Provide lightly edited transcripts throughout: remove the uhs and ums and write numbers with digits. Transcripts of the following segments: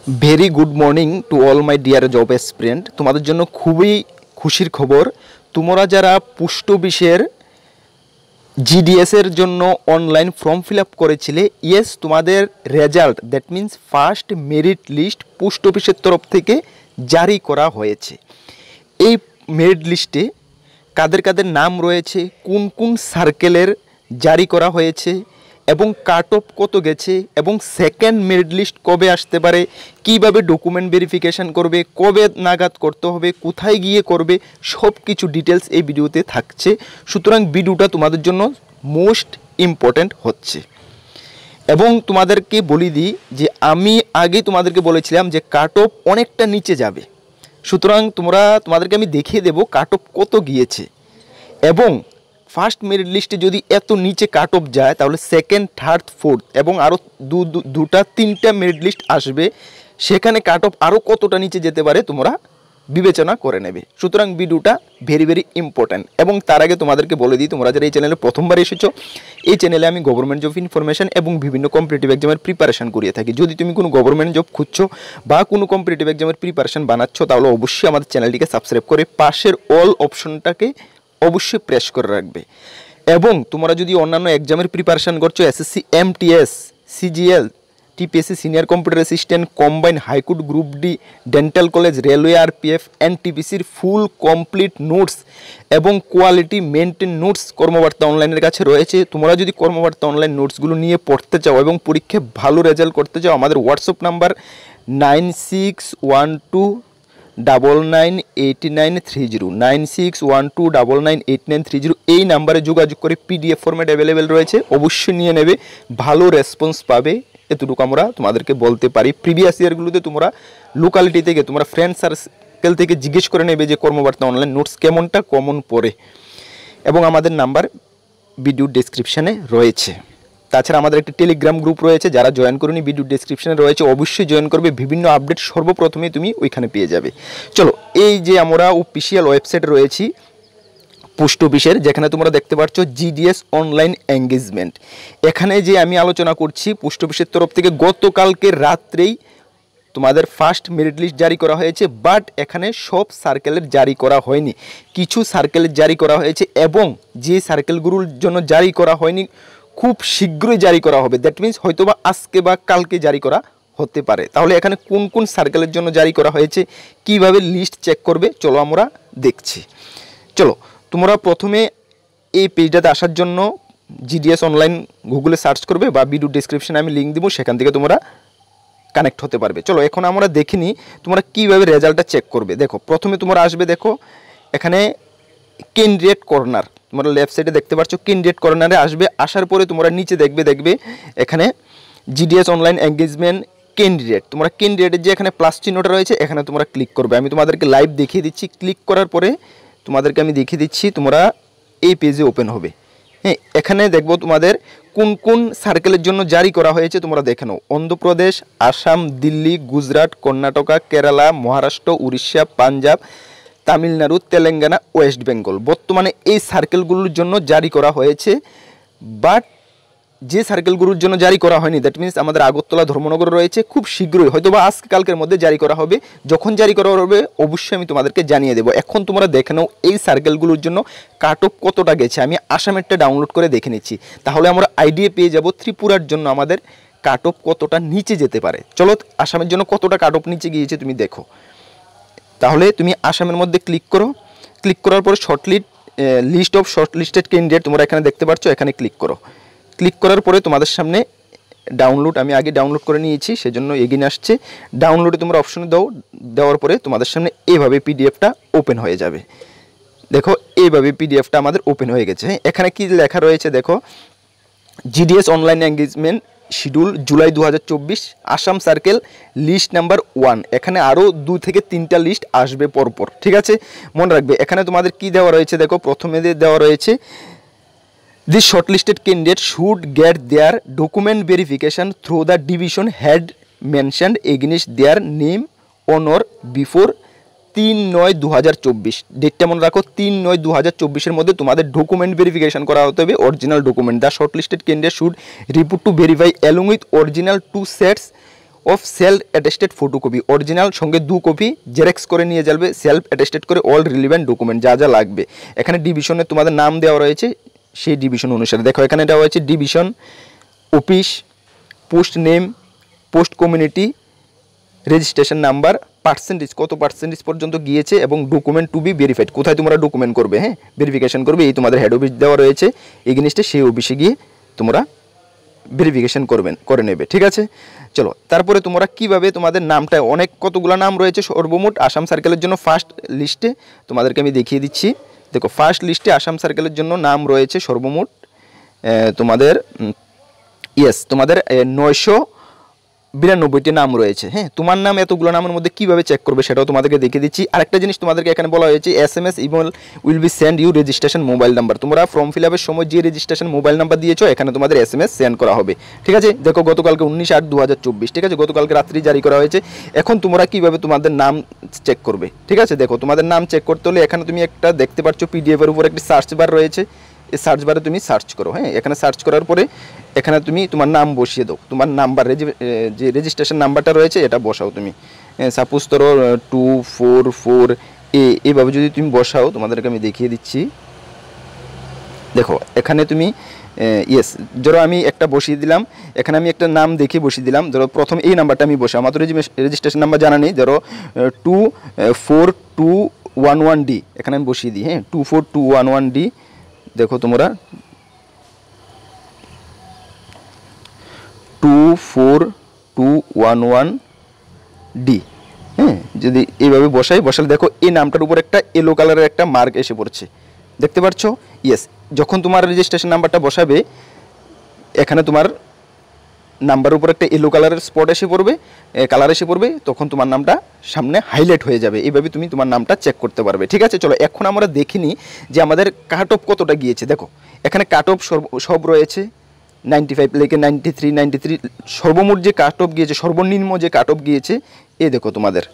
Very good morning to all my dear job aspirant. তোমাদের জন্য খুবই খুশির খবর। তোমরা যারা পোস্ট অফিসের জিডিএস এর জন্য অনলাইন ফর্ম ফিল আপ করেছিলে, ইয়েস, তোমাদের result that means first merit list post অফিসের তরফ থেকে জারি করা হয়েছে। এই মেরিট লিস্টে কাদের কাদের নাম রয়েছে, কোন কোন সার্কেলের জারি করা হয়েছে এবং কাট অফ কত গেছে এবং সেকেন্ড মেরিট লিস্ট কবে আসতে পারে, কিভাবে ডকুমেন্ট ভেরিফিকেশান করবে, কবে নাগাদ করতে হবে, কোথায় গিয়ে করবে, সব কিছু ডিটেলস এই ভিডিওতে থাকছে। সুতরাং ভিডিওটা তোমাদের জন্য মোস্ট ইম্পর্ট্যান্ট হচ্ছে। এবং তোমাদেরকে বলি দিই যে আমি আগে তোমাদেরকে বলেছিলাম যে কাট অফ অনেকটা নিচে যাবে। সুতরাং তোমাদেরকে আমি দেখিয়ে দেবো কাট অফ কত গিয়েছে। এবং ফার্স্ট মেরিট লিস্টে যদি এত নিচে কাট অফ যায় তাহলে সেকেন্ড, থার্ড, ফোর্থ এবং আরও তিনটা মেরিট লিস্ট আসবে, সেখানে কাট অফ আরও কতটা নিচে যেতে পারে তোমরা বিবেচনা করে নেবে। সুতরাং ভিডিওটা ভেরি ভেরি ইম্পর্ট্যান্ট। এবং তার আগে তোমাদেরকে বলে দিই, তোমরা যারা এই চ্যানেলে প্রথমবার এসেছো, এই চ্যানেলে আমি গভর্নমেন্ট জব ইনফরমেশন এবং বিভিন্ন কম্পিটিটিভ এক্সামের প্রিপারেশন করিয়ে থাকি। যদি তুমি কোনো গভর্নমেন্ট জব খুঁজছো বা কোনো কম্পিটিটিভ এক্সামের প্রিপারেশন বানাচ্ছ, তাহলে অবশ্যই আমাদের চ্যানেলটিকে সাবস্ক্রাইব করে পাশের অল অপশনটাকে অবশ্যই প্রেস করে রাখবে। এবং তোমরা যদি অন্যান্য এক্সামের প্রিপারেশান করছো, SSC, MTS, CGL, TPSC, senior computer assistant, combine, high court, group D, dental college, railway, RPF, এনটিপিসির ফুল কমপ্লিট নোটস এবং কোয়ালিটি মেনটেন নোটস কর্মবার্তা অনলাইনের কাছে রয়েছে। তোমরা যদি কর্মবার্তা অনলাইন নোটসগুলো নিয়ে পড়তে চাও এবং পরীক্ষায় ভালো রেজাল্ট করতে চাও, আমাদের হোয়াটসঅ্যাপ নাম্বার 9612998930 9612998930। এই নাম্বারে যোগাযোগ করে পিডিএফ ফরম্যাট অ্যাভেলেবেল রয়েছে, অবশ্যই নিয়ে নেবে, ভালো রেসপন্স পাবে, এতটুকু আমরা তোমাদেরকে বলতে পারি। প্রিভিয়াস ইয়ারগুলোতে তোমরা লোকালিটি থেকে, তোমরা ফ্রেন্ড সার্কেল থেকে জিজ্ঞেস করে নেবে যে কর্মবার্তা অনলাইন নোটস কেমনটা কমন পড়ে। এবং আমাদের নাম্বার ভিডিও ডেসক্রিপশানে রয়েছে। তাছাড়া আমাদের একটি টেলিগ্রাম গ্রুপ রয়েছে, যারা জয়েন করুনি ভিডিও ডেসক্রিপশনে রয়েছে, অবশ্যই জয়েন করবে। বিভিন্ন আপডেট সর্বপ্রথমে তুমি ওইখানে পেয়ে যাবে। চলো, এই যে আমরা অফিসিয়াল ওয়েবসাইট রয়েছি পোস্ট অফিসের, যেখানে তোমরা দেখতে পাচ্ছ জিডিএস অনলাইন এঙ্গেজমেন্ট। এখানে যে আমি আলোচনা করছি পোস্ট অফিসের তরফ থেকে গতকালকে রাত্রেই তোমাদের ফার্স্ট মেরিট লিস্ট জারি করা হয়েছে। বাট এখানে সব সার্কেলের জারি করা হয়নি, কিছু সার্কেলের জারি করা হয়েছে এবং যে সার্কেলগুলোর জন্য জারি করা হয়নি খুব শীঘ্রই জারি করা হবে। দ্যাট মিন্স হয়তোবা আজকে বা কালকে জারি করা হতে পারে। তাহলে এখানে কোন কোন সার্কেলের জন্য জারি করা হয়েছে, কিভাবে লিস্ট চেক করবে, চলো আমরা দেখছি। চলো, তোমরা প্রথমে এই পেজটাতে আসার জন্য জিডিএস অনলাইন গুগলে সার্চ করবে বা ভিডিও ডেসক্রিপশনে আমি লিঙ্ক দিব, সেখান থেকে তোমরা কানেক্ট হতে পারবে। চলো, এখন আমরা দেখে নিই তোমরা কীভাবে রেজাল্টটা চেক করবে। দেখো, প্রথমে তোমরা আসবে, দেখো এখানে ক্যান্ডিডেট কর্নার, তোমরা লেফট সাইডে দেখতে পাচ্ছ, ক্যান্ডিডেট কর্নারে আসবে। আসার পরে তোমরা নিচে দেখবে এখানে জিডিএস অনলাইন এঙ্গেজমেন্ট ক্যান্ডিডেট। তোমরা ক্যান্ডিডেটের যে এখানে প্লাস চিহ্নটা রয়েছে, এখানে তোমরা ক্লিক করবে। আমি তোমাদেরকে লাইভ দেখিয়ে দিচ্ছি। ক্লিক করার পরে তোমাদেরকে আমি দেখিয়ে দিচ্ছি, তোমরা এই পেজে ওপেন হবে। হ্যাঁ, এখানে দেখবো তোমাদের কোন কোন সার্কেলের জন্য জারি করা হয়েছে, তোমরা দেখে নাও। অন্ধ্রপ্রদেশ, আসাম, দিল্লি, গুজরাট, কর্ণাটকা, কেরালা, মহারাষ্ট্র, উড়িষ্যা, পাঞ্জাব, তামিলনাড়ু, তেলেঙ্গানা, ওয়েস্ট বেঙ্গল বর্তমানে এই সার্কেলগুলোর জন্য জারি করা হয়েছে। বাট যে সার্কেলগুলোর জন্য জারি করা হয়নি, দ্যাট মিন্স আমাদের আগরতলা, ধর্মনগর রয়েছে, খুব শীঘ্রই হয়তো বা আজকে কালকের মধ্যে জারি করা হবে। যখন জারি করা হবে অবশ্যই আমি তোমাদেরকে জানিয়ে দেবো। এখন তোমরা দেখে নাও এই সার্কেলগুলোর জন্য কাট অফ কতটা গেছে। আমি আসামেরটা ডাউনলোড করে দেখে নিচ্ছি, তাহলে আমরা আইডিয়া পেয়ে যাব ত্রিপুরার জন্য আমাদের কাট অফ কতটা নিচে যেতে পারে। চলো, আসামের জন্য কতটা কাট অফ নিচে গিয়েছে তুমি দেখো। তাহলে তুমি আসামের মধ্যে ক্লিক করো। ক্লিক করার পরে list of shortlisted candidate তোমরা এখানে দেখতে পাচ্ছ, এখানে ক্লিক করো। ক্লিক করার পরে তোমাদের সামনে ডাউনলোড, আমি আগে ডাউনলোড করে নিয়েছি সেজন্য এগিয়ে আসছে। ডাউনলোডে তোমরা অপশনে দেওয়ার পরে তোমাদের সামনে এইভাবে পিডিএফটা ওপেন হয়ে যাবে। দেখো, এইভাবে পিডিএফটা আমাদের ওপেন হয়ে গেছে। এখানে কি লেখা রয়েছে দেখো, GDS online engagement schedule July 2024, Assam circle list number 1। এখানে আরও 2 থেকে 3টা লিস্ট আসবে পরপর, ঠিক আছে, মনে রাখবে। এখানে তোমাদের কি দেওয়া রয়েছে দেখো, প্রথমে দেওয়া রয়েছে This shortlisted candidate should get their document verification through the division head mentioned against their name on or before 3/9/2024। ডেটটা মনে রাখো, 3/9/2024 মধ্যে তোমাদের ডকুমেন্ট ভেরিফিকেশন করা হতে হবে, original document. The shortlisted candidate should report to verify along with original 2 sets of self attested photocopy, original সঙ্গে 2 copy xerox করে নিয়ে যাবে, সেলফ অ্যাটেস্টেড করে অল রিলিভেন্ট ডকুমেন্ট যা যা লাগবে। এখানে ডিভিশনে তোমাদের নাম দেওয়া রয়েছে, সেই ডিভিশন অনুসারে দেখো এখানে দেওয়া হয়েছে division, office, post name, post community, registration number, percentage কত পার্সেন্টেজ পর্যন্ত গিয়েছে এবং ডকুমেন্ট টু বি ভেরিফাইড, কোথায় তোমরা ডকুমেন্ট করবে, হ্যাঁ ভেরিফিকেশন করবে, এই তোমাদের হেড অফিস দেওয়া রয়েছে এগেইনস্টে, সেই অফিসে গিয়ে তোমরা ভেরিফিকেশন করে নেবে। ঠিক আছে, চলো তারপরে তোমরা কিভাবে তোমাদের নামটা, অনেক কতগুলো নাম রয়েছে সর্বমোট আসাম সার্কেলের জন্য ফার্স্ট লিস্টে, তোমাদেরকে আমি দেখিয়ে দিচ্ছি। দেখো ফার্স্ট লিস্টে আসাম সার্কেলের জন্য নাম রয়েছে সর্বমোট তোমাদের তোমাদের 992টি নাম রয়েছে। হ্যাঁ, তোমার নাম এতগুলো নামের মধ্যে কীভাবে চেক করবে সেটাও তোমাদেরকে দেখিয়ে দিচ্ছি। আরেকটা জিনিস তোমাদেরকে এখানে বলা হয়েছে, SMS email will be send you registration mobile number, তোমরা ফর্ম ফিল আপের সময় যে রেজিস্ট্রেশন মোবাইল নাম্বার দিয়েছো এখানে তোমাদের SMS সেন্ড করা হবে। ঠিক আছে, দেখো গতকালকে 19/8/2024, ঠিক আছে, গতকালকে রাত্রি জারি করা হয়েছে। এখন তোমরা কীভাবে তোমাদের নাম চেক করবে, ঠিক আছে, দেখো তোমাদের নাম চেক করতে হলে এখানে তুমি একটা দেখতে পাচ্ছ PDF এর উপর একটি সার্চ বার রয়েছে, এই সার্চ বারে তুমি সার্চ করো। হ্যাঁ, এখানে সার্চ করার পরে এখানে তুমি তোমার নাম বসিয়ে দাও, তোমার নাম্বার যে রেজিস্ট্রেশন নাম্বারটা রয়েছে এটা বসাও তুমি। সাপোজ ধরো 244A, এইভাবে যদি তুমি বসাও, তোমাদেরকে আমি দেখিয়ে দিচ্ছি। দেখো এখানে তুমি ধরো আমি একটা বসিয়ে দিলাম, এখানে আমি একটা নাম দেখে বসিয়ে দিলাম। ধরো প্রথম এই নাম্বারটা আমি বসাই, আমার তো রেজিস্ট্রেশন নাম্বার জানা নেই, ধরো 24211D এখানে আমি বসিয়ে দিই। হ্যাঁ, 24211D, দেখো তোমরা 24211D, হ্যাঁ, যদি এইভাবে বসালে দেখো এই নামটার উপর একটা ইয়েলো কালারের একটা মার্ক এসে পড়ছে, দেখতে পাচ্ছ? যখন তোমার রেজিস্ট্রেশন নাম্বারটা বসাবে এখানে তোমার নাম্বারের উপর একটা ইয়েলো কালারের স্পট এসে পড়বে, কালার এসে পড়বে, তখন তোমার নামটা সামনে হাইলাইট হয়ে যাবে। এইভাবে তুমি তোমার নামটা চেক করতে পারবে। ঠিক আছে, চলো এখন আমরা দেখিনি যে আমাদের কাট অফ কতটা গিয়েছে। দেখো এখানে কাট অফ সব রয়েছে, 95 থেকে 93, 93 সর্বমোট যে কাট অফ গিয়েছে, সর্বনিম্ন যে কাট অফ গিয়েছে দেখো তোমাদের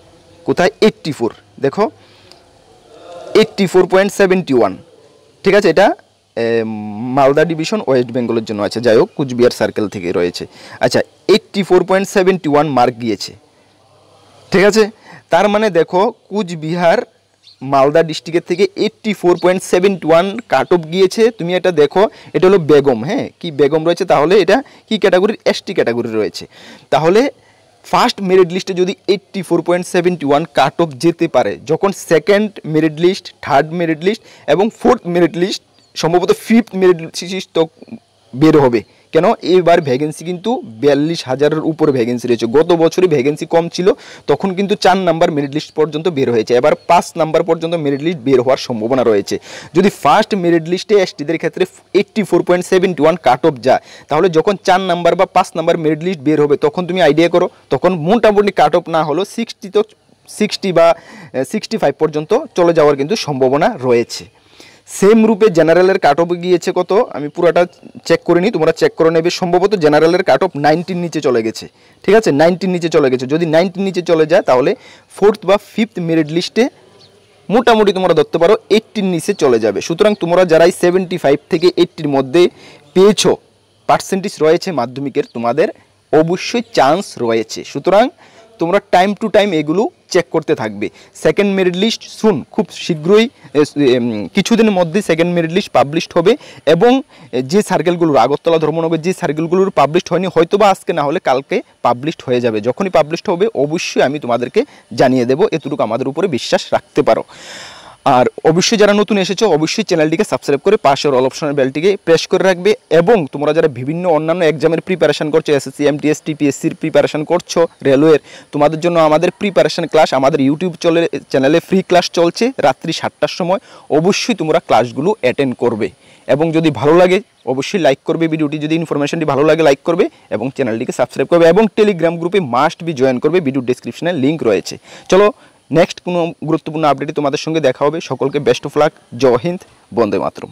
কোথায় 84, দেখো 84.71। ঠিক আছে, এটা মালদা ডিভিশন ওয়েস্ট বেঙ্গলের জন্য আছে, যাই হোক কুচবিহার সার্কেল থেকে রয়েছে। আচ্ছা, 84.71 মার্ক গিয়েছে। ঠিক আছে, তার মানে দেখো কুচবিহার মালদা ডিস্ট্রিক্টের থেকে 84.71 কাট অফ গিয়েছে। তুমি এটা দেখো, এটা হলো বেগম, হ্যাঁ কি বেগম রয়েছে, তাহলে এটা কি ক্যাটাগরির? ST ক্যাটাগরি রয়েছে। তাহলে ফার্স্ট মেরিট লিস্টে যদি 84.71 কাট অফ যেতে পারে, যখন second merit list, third merit list এবং ফোর্থ মেরিট লিস্ট, সম্ভবত ফিফথ মেরিট লিস্ট তো বের হবে। কেন, এবার ভ্যাকেন্সি কিন্তু 42,000-এর উপরে ভ্যাকেন্সি রয়েছে। গত বছরে ভ্যাকেন্সি কম ছিল, তখন কিন্তু 4 নাম্বার মেরিট লিস্ট পর্যন্ত বের হয়েছে, এবার 5 নাম্বার পর্যন্ত মেরিট লিস্ট বের হওয়ার সম্ভাবনা রয়েছে। যদি ফার্স্ট মেরিট লিস্টে STদের ক্ষেত্রে 84.71 কাট অফ যায়, তাহলে যখন 4 নাম্বার বা 5 নাম্বার মেরিট লিস্ট বের হবে, তখন তুমি আইডিয়া করো, তখন মোটামুটি কাট অফ না হলো 60 বা 65 পর্যন্ত চলে যাওয়ার কিন্তু সম্ভাবনা রয়েছে। সেম রূপে জেনারেলের কাট অফ গিয়েছে কত, আমি পুরোটা চেক করে নিই, তোমরা চেক করে নেবে। সম্ভবত জেনারেলের কাট অফ 90 নিচে চলে গেছে। ঠিক আছে, 90 নিচে চলে গেছে। যদি 90 নিচে চলে যায়, তাহলে ফোর্থ বা ফিফথ মেরিট লিস্টে মোটামুটি তোমরা ধরতে পারো 80 নিচে চলে যাবে। সুতরাং তোমরা যারাই 75 থেকে 80-র মধ্যে পেয়েছো, পার্সেন্টেজ রয়েছে মাধ্যমিকের, তোমাদের অবশ্যই চান্স রয়েছে। সুতরাং তোমরা টাইম টু টাইম এগুলো চেক করতে থাকবে। সেকেন্ড মেরিট লিস্ট খুব শীঘ্রই, কিছুদিনের মধ্যে সেকেন্ড মেরিট লিস্ট পাবলিশড হবে, এবং যে সার্কেলগুলোর আগরতলা ধর্মনগর যে সার্কেলগুলোর পাবলিশড হয়নি, হয়তো বা আজকে না হলে কালকে পাবলিশড হয়ে যাবে। যখনই পাবলিশড হবে অবশ্যই আমি তোমাদেরকে জানিয়ে দেবো, এতটুকু আমাদের উপরে বিশ্বাস রাখতে পারো। আর অবশ্যই যারা নতুন এসেছো, অবশ্যই চ্যানেলটিকে সাবস্ক্রাইব করে পাশের অল অপশনের বেলটিকে প্রেস করে রাখবে। এবং তোমরা যারা বিভিন্ন অন্যান্য এক্সামের প্রিপারেশন করছো, SSC, MTS, TPSCর প্রিপারেশন করছো, রেলওয়ের, তোমাদের জন্য আমাদের প্রিপারেশন ক্লাস আমাদের ইউটিউব চ্যানেলে ফ্রি ক্লাস চলছে রাত্রি 7টার সময়। অবশ্যই তোমরা ক্লাসগুলো অ্যাটেন্ড করবে, এবং যদি ভালো লাগে অবশ্যই লাইক করবে ভিডিওটি, যদি ইনফরমেশনটি ভালো লাগে লাইক করবে এবং চ্যানেলটিকে সাবস্ক্রাইব করবে, এবং টেলিগ্রাম গ্রুপে মাস্ট বি জয়েন করবে, ভিডিও ডেসক্রিপশনে লিঙ্ক রয়েছে। চলো নেক্সট কোনো গুরুত্বপূর্ণ আপডেটে তোমাদের সঙ্গে দেখা হবে। সকলকে বেস্ট অফ লাক, জয় হিন্দ, বন্দে মাতরম।